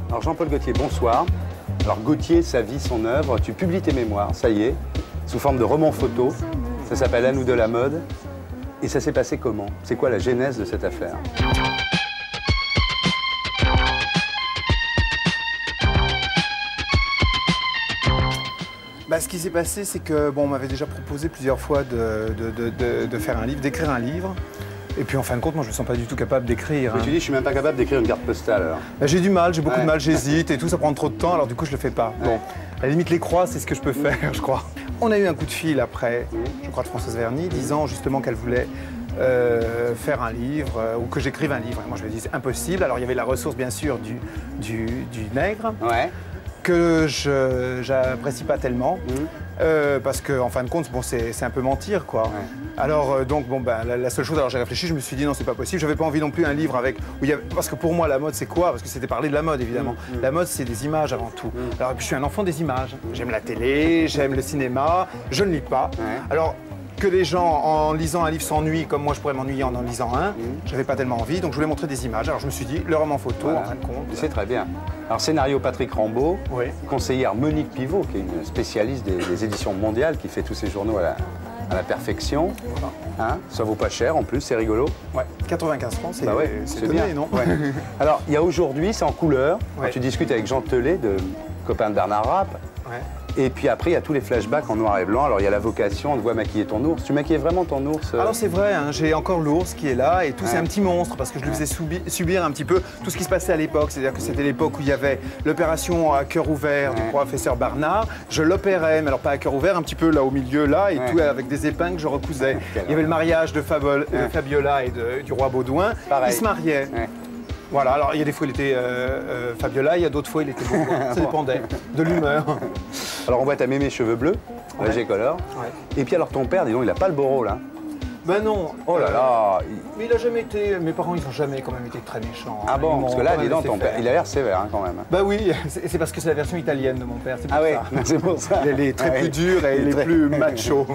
Alors Jean-Paul Gaultier, bonsoir. Alors Gaultier, sa vie, son œuvre, tu publies tes mémoires, ça y est, sous forme de roman photo. Ça s'appelle À nous de la mode. Et ça s'est passé comment? C'est quoi la genèse de cette affaire? Ce qui s'est passé, c'est que on m'avait déjà proposé plusieurs fois de faire un livre, d'écrire un livre. Et puis en fin de compte, moi je me sens pas du tout capable d'écrire. Mais tu dis, je suis même pas capable d'écrire une carte postale alors. J'ai du mal, j'ai beaucoup de mal, j'hésite et tout, ça prend trop de temps, alors du coup je le fais pas. Bon, à la limite les croix, c'est ce que je peux faire, je crois. On a eu un coup de fil après, je crois de Françoise Verny, disant justement qu'elle voulait faire un livre ou que j'écrive un livre. Et moi je lui ai dit c'est impossible. Alors il y avait la ressource bien sûr du nègre. Ouais. Que j'apprécie pas tellement, parce qu'en fin de compte, c'est un peu mentir, quoi. Ouais. Alors, la seule chose, alors j'ai réfléchi, je me suis dit non, c'est pas possible, j'avais pas envie non plus un livre avec, parce que pour moi, la mode, c'est quoi? Parce que c'était parler de la mode, évidemment. La mode, c'est des images avant tout. Alors, et puis, je suis un enfant des images. J'aime la télé, j'aime le cinéma, je ne lis pas. Ouais. Alors, que les gens, en lisant un livre, s'ennuient, comme moi je pourrais m'ennuyer en lisant un, j'avais pas tellement envie, donc je voulais montrer des images. Alors je me suis dit, le roman photo, en fin de compte. C'est très bien. Alors scénario Patrick Rambaud, conseillère Monique Pivot, qui est une spécialiste des éditions mondiales, qui fait tous ses journaux à la perfection. Voilà. Hein, ça vaut pas cher en plus, c'est rigolo. Ouais, 95 francs, c'est bien, non? Ouais. Alors il y a aujourd'hui, c'est en couleur, tu discutes avec Jean Telet, copain de Bernard Rapp. Ouais. Et puis après, il y a tous les flashbacks en noir et blanc. Alors, il y a la vocation, on te voit maquiller ton ours. Tu maquillais vraiment ton ours Alors, c'est vrai, hein, j'ai encore l'ours qui est là et tout, c'est un petit monstre parce que je lui faisais subir un petit peu tout ce qui se passait à l'époque. C'est-à-dire que c'était l'époque où il y avait l'opération à cœur ouvert du professeur Barnard. Je l'opérais, mais alors pas à cœur ouvert, un petit peu là au milieu, là, et tout avec des épingles, je recousais. Il y avait le mariage de Fabiola et du roi Baudouin. Pareil. Ils se mariaient. Voilà, alors il y a des fois il était Fabiola, il y a d'autres fois il était Baudouin. Ça dépendait de l'humeur. Alors on voit ta mémé cheveux bleus, Régé Color. Et puis alors ton père, dis donc, il a pas le beau rôle, hein? Ben non. Oh là là. Mais il a jamais été. Mes parents, ils n'ont jamais quand même été très méchants. Ah bon? Parce que là, dis donc, ton père, il a l'air sévère quand même. Bah oui, c'est parce que c'est la version italienne de mon père. C'est pour ça. C'est pour ça. Elle est très plus dure et il est plus macho.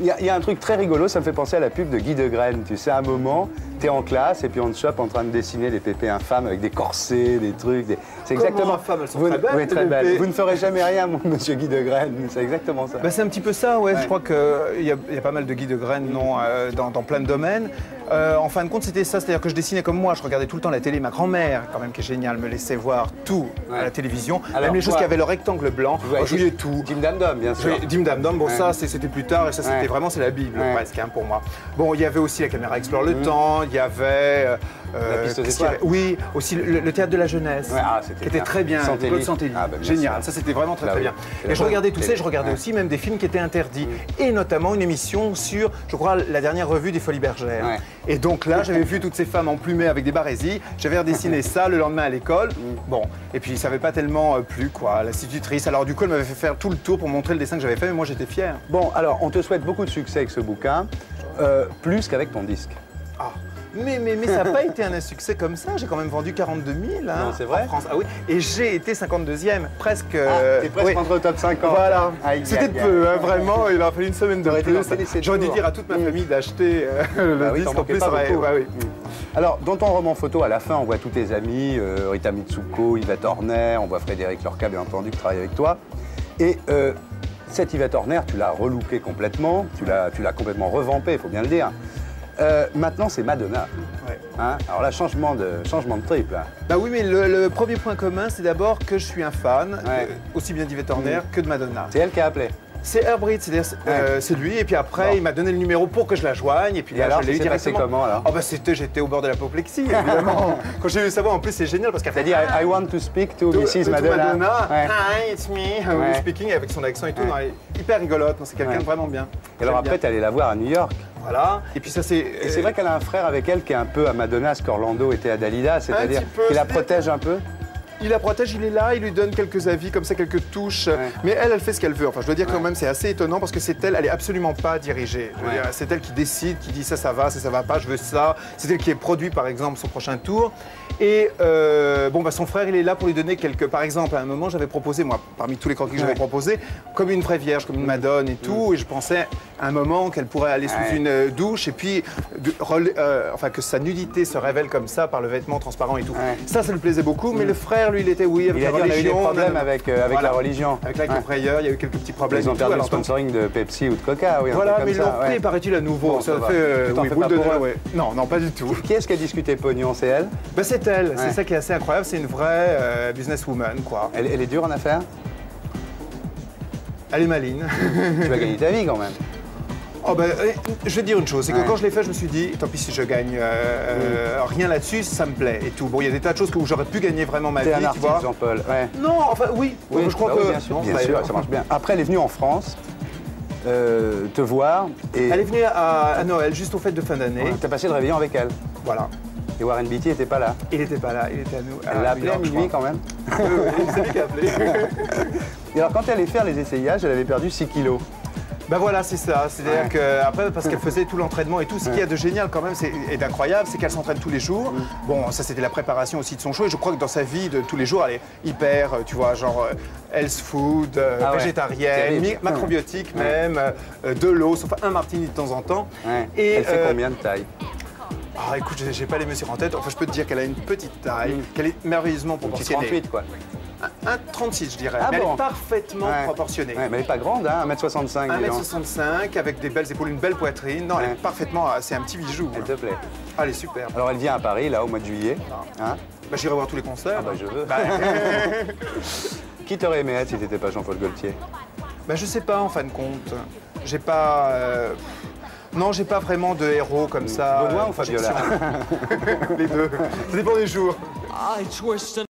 Il y a un truc très rigolo, ça me fait penser à la pub de Guy Degraine. Tu sais, à un moment, t'es en classe et puis on te chope en train de dessiner des pépés infâmes avec des corsets, des trucs. C'est exactement. Infâmes, elles sont très belles. Oui, très belles. Vous ne ferez jamais rien, mon monsieur Guy Degraine. C'est exactement ça. Bah, c'est un petit peu ça, ouais. Je crois qu'il y a pas mal de Guy Degraine dans plein de domaines. En fin de compte, c'était ça, c'est-à-dire que je dessinais comme moi, je regardais tout le temps la télé. Ma grand-mère, quand même, qui est géniale, me laissait voir tout à la télévision. Alors, même les choses qui avaient le rectangle blanc, je voyais tout. Dim Dam Dum, bien sûr. Dim Dam Dum, bon, ça, c'était plus tard, et ça, c'était vraiment, c'est la Bible, presque, hein, pour moi. Bon, il y avait aussi La Caméra Explore le Temps, il y avait... La Piste aux Étoiles. Oui, aussi le théâtre de la jeunesse, qui était très bien. Claude Santelli. Génial, ça, c'était vraiment très bien. Et je regardais tout ça, et je regardais aussi même des films qui étaient interdits. Et notamment une émission sur, je crois, la dernière revue des Folies Bergères. Et donc là, j'avais vu toutes ces femmes emplumées avec des barésies. J'avais redessiné ça le lendemain à l'école. Bon, et puis ça n'avait pas tellement plu, quoi, l'institutrice. Alors du coup, elle m'avait fait faire tout le tour pour montrer le dessin que j'avais fait, mais moi j'étais fier. Bon, alors on te souhaite beaucoup de succès avec ce bouquin, plus qu'avec ton disque. Ah. Mais ça n'a pas été un succès comme ça. J'ai quand même vendu 42 000 non, c'est vrai en France. Ah oui, et j'ai été 52e, presque. T'es presque entre le top 50. Voilà. C'était peu, hein, vraiment. Il a fallu une semaine de plus. J'aurais dû dire à toute ma famille d'acheter le disque. En plus, oui. Alors, dans ton roman photo, à la fin, on voit tous tes amis, Rita Mitsuko, Yvette Horner, on voit Frédéric Lorca, bien entendu, qui travaille avec toi. Et cette Yvette Horner, tu l'as relooké complètement, tu l'as complètement revampé, il faut bien le dire. Maintenant, c'est Madonna. Hein, alors là, changement de trip. Là. Bah oui, mais le premier point commun, c'est d'abord que je suis un fan, aussi bien d'Yvette Horner que de Madonna. C'est elle qui a appelé. C'est Herbrit, c'est lui, et puis après, il m'a donné le numéro pour que je la joigne, et puis là, alors, je l'ai eu directement. Comment, alors j'étais au bord de l'apoplexie, évidemment. Quand j'ai vu ça, en plus, c'est génial, parce qu'elle dit I want to speak to Mrs. Madonna. Hi, it's me, speaking, avec son accent et tout. Non, elle est hyper rigolote, c'est quelqu'un de vraiment bien. Et alors après, t'es allé la voir à New York. Voilà. Et puis ça c'est. Et c'est vrai qu'elle a un frère avec elle qui est un peu à Madonna ce qu'Orlando était à Dalida, c'est-à-dire qu'il la protège un peu. Il la protège, il est là, il lui donne quelques avis, comme ça, quelques touches. Mais elle fait ce qu'elle veut. Enfin, je dois dire quand même, c'est assez étonnant parce que c'est elle est absolument pas dirigée. C'est elle qui décide, qui dit ça va, ça va pas, je veux ça. C'est elle qui est produit, par exemple, son prochain tour. Et son frère, il est là pour lui donner quelques. Par exemple, à un moment, j'avais proposé, moi, parmi tous les croquis que j'avais proposés, comme une vraie vierge, comme une Madone et tout. Et je pensais à un moment qu'elle pourrait aller sous une douche et puis que sa nudité se révèle comme ça par le vêtement transparent et tout. Ça lui plaisait beaucoup. Mais le frère frère, lui, il était, oui, avec Il a la dit on a eu des religion. problèmes avec la Voilà. religion. Avec la prayeur, il y a eu quelques petits problèmes. Ils ont et tout, perdu le alors, donc, sponsoring de Pepsi ou de Coca, oui, un voilà, truc mais comme ils l'ont ça. repris, Ouais. paraît-il, à nouveau. Bon, ça ça va. fait, Tu t'en oui, fais boule pas de pour neige, eux. ouais. Non, non, pas du tout. Qui est-ce qui a discuté pognon? C'est elle? Ben, c'est elle, Ouais. c'est ça qui est assez incroyable, c'est une vraie businesswoman, quoi. Elle est dure en affaires? Elle est maligne. Tu vas gagner ta vie quand même. Oh ben, je vais te dire une chose, c'est que Ouais. quand je l'ai fait, je me suis dit, tant pis si je gagne rien là-dessus, ça me plaît et tout. Bon, il y a des tas de choses où j'aurais pu gagner vraiment ma T'es vie, un tu artiste, vois. Jean-Paul. Ouais. Non, enfin oui, je crois bah que... oui, bien sûr, non, bien ça- sûr, ça marche bien. Après, elle est venue en France te voir et Elle est venue à Noël, juste au fête de fin d'année. t'as passé le réveillon avec elle. Voilà. Et Warren Beatty n'était pas là. Il n'était pas là, il était à nous. Elle l'a appelé à minuit quand même. C'est lui qui a appelé. Et alors, quand elle allait faire les essayages, elle avait perdu 6 kilos. Ben voilà, c'est ça. C'est-à-dire Ouais. que après, parce qu'elle faisait tout l'entraînement et tout, ce qu'il y a de génial quand même et d'incroyable, c'est qu'elle s'entraîne tous les jours. Bon, ça c'était la préparation aussi de son show. Et je crois que dans sa vie de tous les jours, elle est hyper, tu vois, genre health food, Ah ouais. végétarienne, Terrible. macrobiotique Ouais. même, de l'eau, sauf un martini de temps en temps. Ouais. Et Elle fait combien de taille? Ah, écoute, j'ai pas les mesures en tête. Enfin, je peux te dire qu'elle a une petite taille, qu'elle est merveilleusement Petit proportionnée. 38 quoi. Un 36, je dirais. Ah mais bon. elle est parfaitement Ouais. proportionnée. Ouais, mais elle n'est pas grande, hein, 1m65. dis donc. 1m65 avec des belles épaules, une belle poitrine. Non, elle Ouais. est parfaitement. C'est un petit bijou. Elle te plaît. Ah, elle est super. Alors elle vient à Paris, là, au mois de juillet. Hein? Bah, j'irai voir tous les concerts. Ah bah je veux. Qui t'aurait aimé être si t'étais pas Jean-Paul Gaultier? Bah, je sais pas en fin de compte. J'ai pas. Non, j'ai pas vraiment de héros comme ça. Benoît ou Fabiola? Les deux. Ça dépend des jours. I twist and